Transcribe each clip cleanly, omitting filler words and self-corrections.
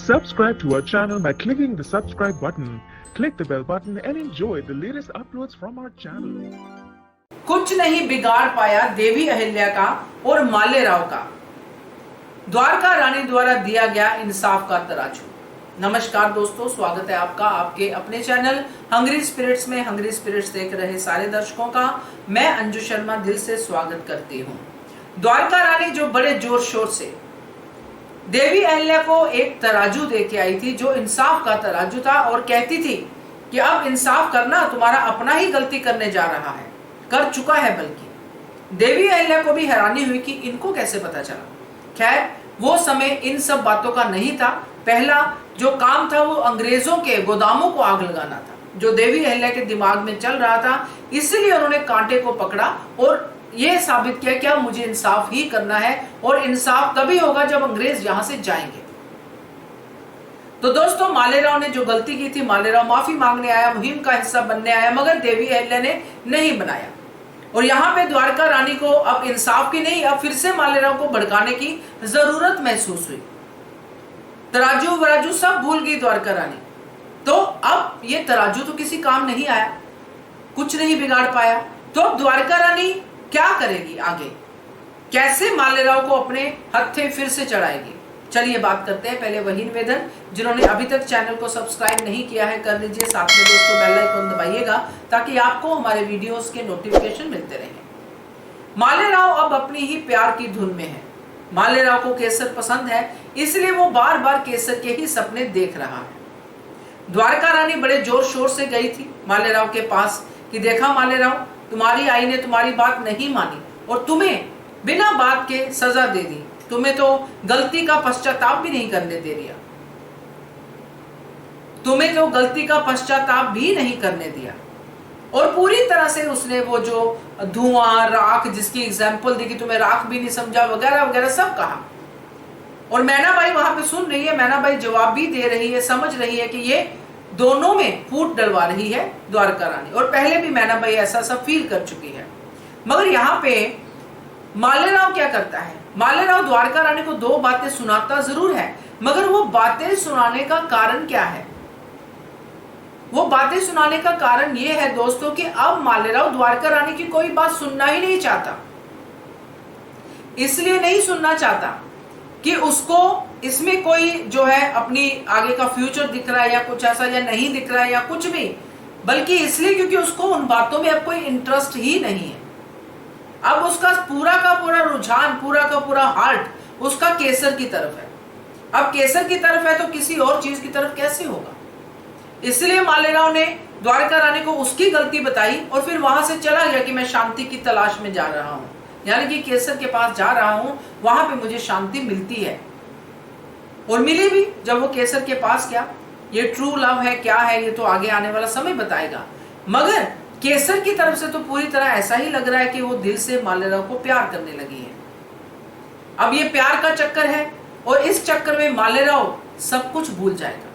Subscribe to our channel by clicking the subscribe button. Click the bell button and enjoy the latest uploads from our channel. कुछ नहीं बिगाड़ पाया देवी अहिल्या का और मालेराव का, द्वारका रानी द्वारा दिया गया इंसाफ का तराजू। नमस्कार दोस्तों, स्वागत है आपका आपके अपने चैनल हंग्री स्पिरिट्स में। हंग्री स्पिरिट्स देख रहे सारे दर्शकों का मैं अंजू शर्मा दिल से स्वागत करती हूँ। द्वारका रानी जो बड़े जोर शोर से देवी अहिल्या को एक तराजू दे के आई थी, जो इंसाफ का तराजू था, और कहती थी कि अब इंसाफ करना, तुम्हारा अपना ही गलती करने जा रहा है, कर चुका है। बल्कि देवी अहिल्या को भी हैरानी हुई कि इनको कैसे पता चला। खैर, वो समय इन सब बातों का नहीं था। पहला जो काम था वो अंग्रेजों के गोदामों को आग लगाना था, जो देवी अहिल्या के दिमाग में चल रहा था। इसलिए उन्होंने कांटे को पकड़ा और यह साबित किया कि अब मुझे इंसाफ ही करना है, और इंसाफ तभी होगा जब अंग्रेज यहां से जाएंगे। तो दोस्तों, मालेराव ने जो गलती की थी, मालेराव माफी मांगने आया, मुहिम का हिस्सा बनने आया, मगर देवी अहिल्या ने नहीं बनाया। और यहाँ पे द्वारका रानी को अब इंसाफ की नहीं, अब फिर से मालेराव को भड़काने की जरूरत महसूस हुई। तराजू वराजू सब भूल गई द्वारका रानी। तो अब ये तराजू तो किसी काम नहीं आया, कुछ नहीं बिगाड़ पाया। तो अब द्वारका रानी क्या करेगी आगे, कैसे मालेराव को अपने हत्थे फिर से चढ़ाएगी? चलिए बात करते हैं। पहले वही निवेदन, जिन्होंने अभी तक चैनल को सब्सक्राइब नहीं किया है कर लीजिए, साथ में दोस्तों बेल आइकन दबाइएगा ताकि आपको हमारे वीडियोस के नोटिफिकेशन मिलते रहें। मालेराव अब अपनी ही प्यार की धुन में है। मालेराव को केसर पसंद है, इसलिए वो बार बार केसर के ही सपने देख रहा है। द्वारका रानी बड़े जोर शोर से गई थी मालेराव के पास कि देखा मालेराव, तुम्हारी आई ने तुम्हारी बात नहीं मानी और तुम्हें बिना बात के सजा दे दी, तुम्हें तो गलती का पश्चाताप भी नहीं करने दे दिया, तुम्हें तो गलती का पश्चाताप भी नहीं करने दिया। और पूरी तरह से उसने वो जो धुआं राख जिसकी एग्जाम्पल दी कि तुम्हें राख भी नहीं समझा, वगैरह वगैरह सब कहा। और मैनाबाई वहां पे सुन रही है, मैनाबाई जवाब भी दे रही है, समझ रही है कि ये दोनों में फूट डलवा रही है द्वारका रानी, और पहले भी मैनाबाई ऐसा सब फील कर चुकी है। मगर यहाँ पे मालेराव क्या करता है? मालेराव द्वारका रानी को दो बातें सुनाता जरूर है, मगर वो बातें सुनाने का कारण क्या है? वो बातें सुनाने का कारण ये है दोस्तों कि अब मालेराव द्वारका रानी की कोई बात सुनना ही नहीं चाहता। इसलिए नहीं सुनना चाहता कि उसको इसमें कोई जो है अपनी आगे का फ्यूचर दिख रहा है या कुछ ऐसा, या नहीं दिख रहा है या कुछ भी, बल्कि इसलिए क्योंकि उसको उन बातों में अब कोई इंटरेस्ट ही नहीं है। अब उसका पूरा का पूरा रुझान, पूरा का पूरा हार्ट उसका केसर की तरफ है। अब केसर की तरफ है तो किसी और चीज की तरफ कैसे होगा? इसलिए मालेराव ने द्वारका रानी को उसकी गलती बताई और फिर वहां से चला गया कि मैं शांति की तलाश में जा रहा हूं, यानी कि केसर के पास जा रहा हूं, वहां पे मुझे शांति मिलती है। और मिली भी जब वो केसर के पास गया। ये ट्रू लव है क्या है, ये तो आगे आने वाला समय बताएगा। मगर केसर की तरफ से तो पूरी तरह ऐसा ही लग रहा है कि वो दिल से मालेराव को प्यार करने लगी है। अब ये प्यार का चक्कर है और इस चक्कर में मालेराव सब कुछ भूल जाएगा,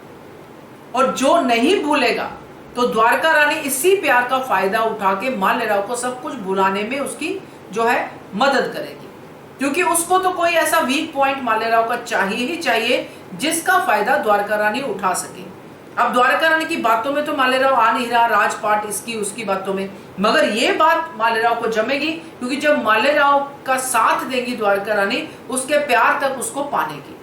और जो नहीं भूलेगा तो द्वारका रानी इसी प्यार का फायदा उठा के मालेराव को सब कुछ भुलाने में उसकी जो है मदद करेगी, क्योंकि उसको तो कोई ऐसा वीक पॉइंट मालेराव का चाहिए ही चाहिए जिसका फायदा द्वारका रानी उठा सके। अब द्वारका रानी की बातों में तो मालेराव आ नहीं रहा, राजपाट इसकी उसकी बातों में, मगर ये बात मालेराव को जमेगी, क्योंकि जब मालेराव का साथ देगी द्वारका रानी उसके प्यार तक उसको पाने की।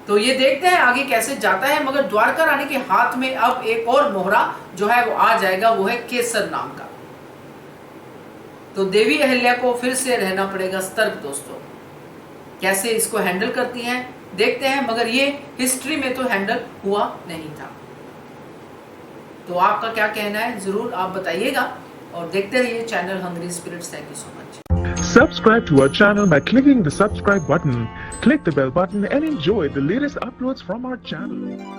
तो ये देखते हैं आगे कैसे जाता है। मगर द्वारका रानी के हाथ में अब एक और मोहरा जो है वो आ जाएगा, वो है केसर नाम का। तो देवी अहिल्या को फिर से रहना पड़ेगा सतर्क दोस्तों, कैसे इसको हैंडल करती हैं देखते हैं। मगर ये हिस्ट्री में तो हैंडल हुआ नहीं था। तो आपका क्या कहना है जरूर आप बताइएगा, और देखते रहिए channel hungry spirits. Thank you so much. Subscribe to our channel by clicking the subscribe button. Click the bell button and enjoy the latest uploads from our channel.